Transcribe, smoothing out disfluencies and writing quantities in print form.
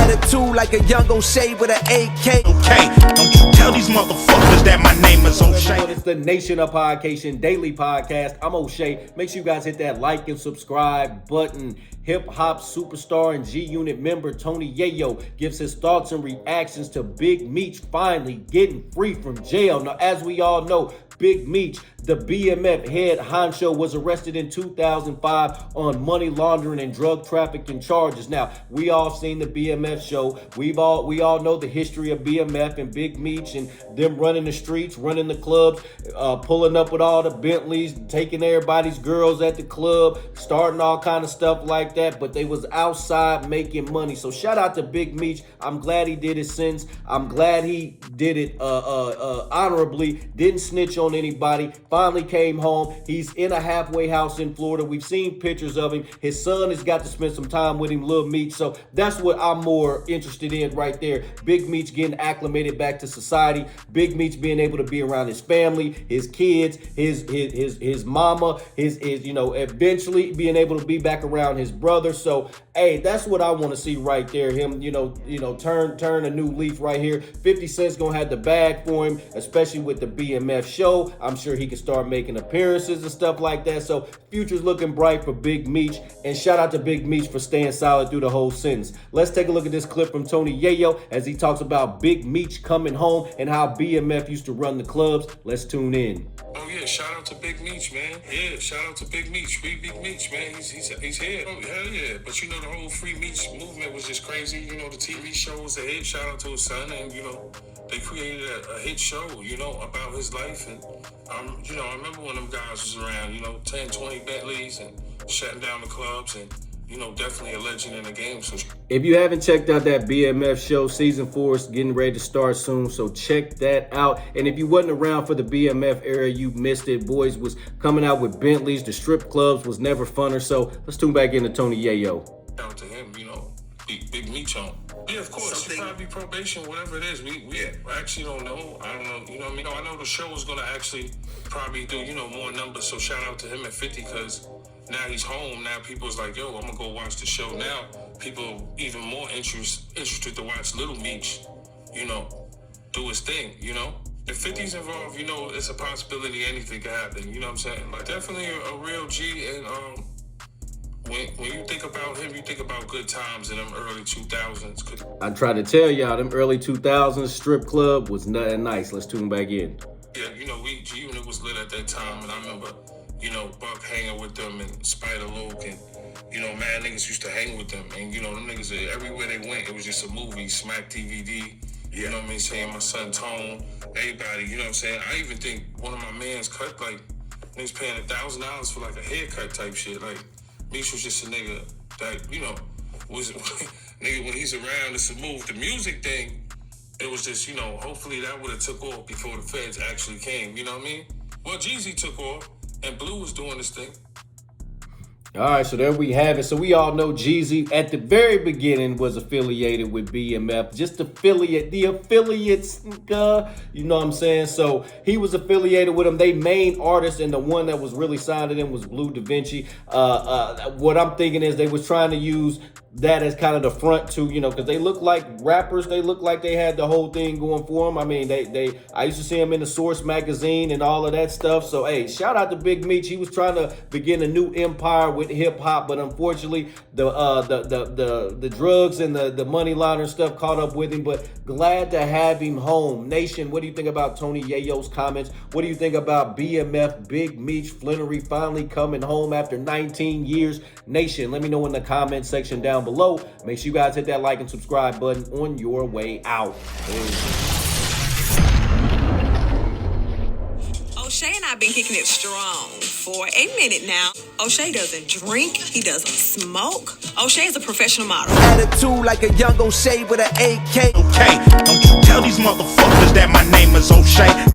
Attitude like a young O'Shea with an AK. Okay, don't you tell these motherfuckers that my name is O'Shea. It's the Nation of Podcation Daily Podcast. I'm O'Shea. Make sure you guys hit that like and subscribe button. Hip-hop superstar and G-Unit member Tony Yayo gives his thoughts and reactions to Big Meech finally getting free from jail. Now, as we all know, Big Meech, the BMF head honcho, was arrested in 2005 on money laundering and drug trafficking charges. Now, we all seen the BMF show. We all know the history of BMF and Big Meech and them running the streets, running the clubs, pulling up with all the Bentleys, taking everybody's girls at the club, starting all kind of stuff like that. But they was outside making money. So shout out to Big Meech. I'm glad he did his sentence. I'm glad he did it honorably. Didn't snitch on anybody. Finally came home. He's in a halfway house in Florida. We've seen pictures of him. His son has got to spend some time with him, Lil Meech. So that's what I'm more interested in right there. Big Meech getting acclimated back to society. Big Meech being able to be around his family, his kids, his mama, his eventually being able to be back around his brother. So hey, that's what I want to see right there. Him, turn a new leaf right here. 50 Cent's gonna have the bag for him, especially with the BMF show. I'm sure he can start making appearances and stuff like that. So future's looking bright for Big Meech. And shout out to Big Meech for staying solid through the whole sentence. Let's take a look at this clip from Tony Yayo as he talks about Big Meech coming home and how BMF used to run the clubs. Let's tune in. Oh yeah, shout out to Big Meech, man. Yeah, shout out to Big Meech. Free Big Meech, man. He's here. Oh, hell yeah. But the whole Free Meech movement was just crazy. The TV show was a hit. Shout out to his son. And, they created a hit show, about his life. And, I remember when them guys was around, 10, 20 Bentleys and shutting down the clubs and, definitely a legend in the game. So if you haven't checked out that BMF show, season 4 is getting ready to start soon. So check that out. And if you wasn't around for the BMF era, you missed it. Boys was coming out with Bentleys. The strip clubs was never funner. So let's tune back into Tony Yayo. Shout out to him, Big Meech on. Yeah, of course. Probably probation, whatever it is. We actually don't know. I don't know. I know the show is going to actually probably do, more numbers. So shout out to him at 50 because now he's home. Now people's like, yo, I'm going to go watch the show. Now people even more interested to watch Little Meech, do his thing, If 50's involved, it's a possibility anything can happen. You know what I'm saying? Like, definitely a real G. And when you think about him, you think about good times in them early 2000s. I try to tell y'all, them early 2000s strip club was nothing nice. Let's tune back in. Yeah, G-Unit was lit at that time. And I remember, Buck hanging with them and Spider Loke and, mad niggas used to hang with them. And, them niggas, everywhere they went, it was just a movie, Smack DVD. You know what I mean? Saying my son Tone, everybody, you know what I'm saying? I even think one of my mans cut, like, niggas paying $1,000 for, like, a haircut type shit. Like, Meech was just a nigga that, was nigga when he's around, it's a move. The music thing, it was just, hopefully that would have took off before the feds actually came, you know what I mean? Well, Jeezy took off, and Blue was doing this thing. All right, so there we have it. So we all know Jeezy at the very beginning was affiliated with BMF, just the affiliates, you know what I'm saying? So he was affiliated with them. They main artist, and the one that was really signed to them was Blue Da Vinci. What I'm thinking is they was trying to use that as kind of the front to, because they look like rappers. They look like they had the whole thing going for them. I mean, I used to see them in the Source magazine and all of that stuff. So, hey, shout out to Big Meech. He was trying to begin a new empire with hip hop, but unfortunately, the drugs and the money laundering stuff caught up with him. But glad to have him home. Nation, what do you think about Tony Yayo's comments? What do you think about BMF, Big Meech, Flannery finally coming home after 19 years? Nation, let me know in the comment section down below. Make sure you guys hit that like and subscribe button on your way out. O'Shea and I have been kicking it strong for a minute now. O'Shea doesn't drink. He doesn't smoke. O'Shea is a professional model. Attitude like a young O'Shea with an AK. Okay, don't you tell these motherfuckers that my name is O'Shea.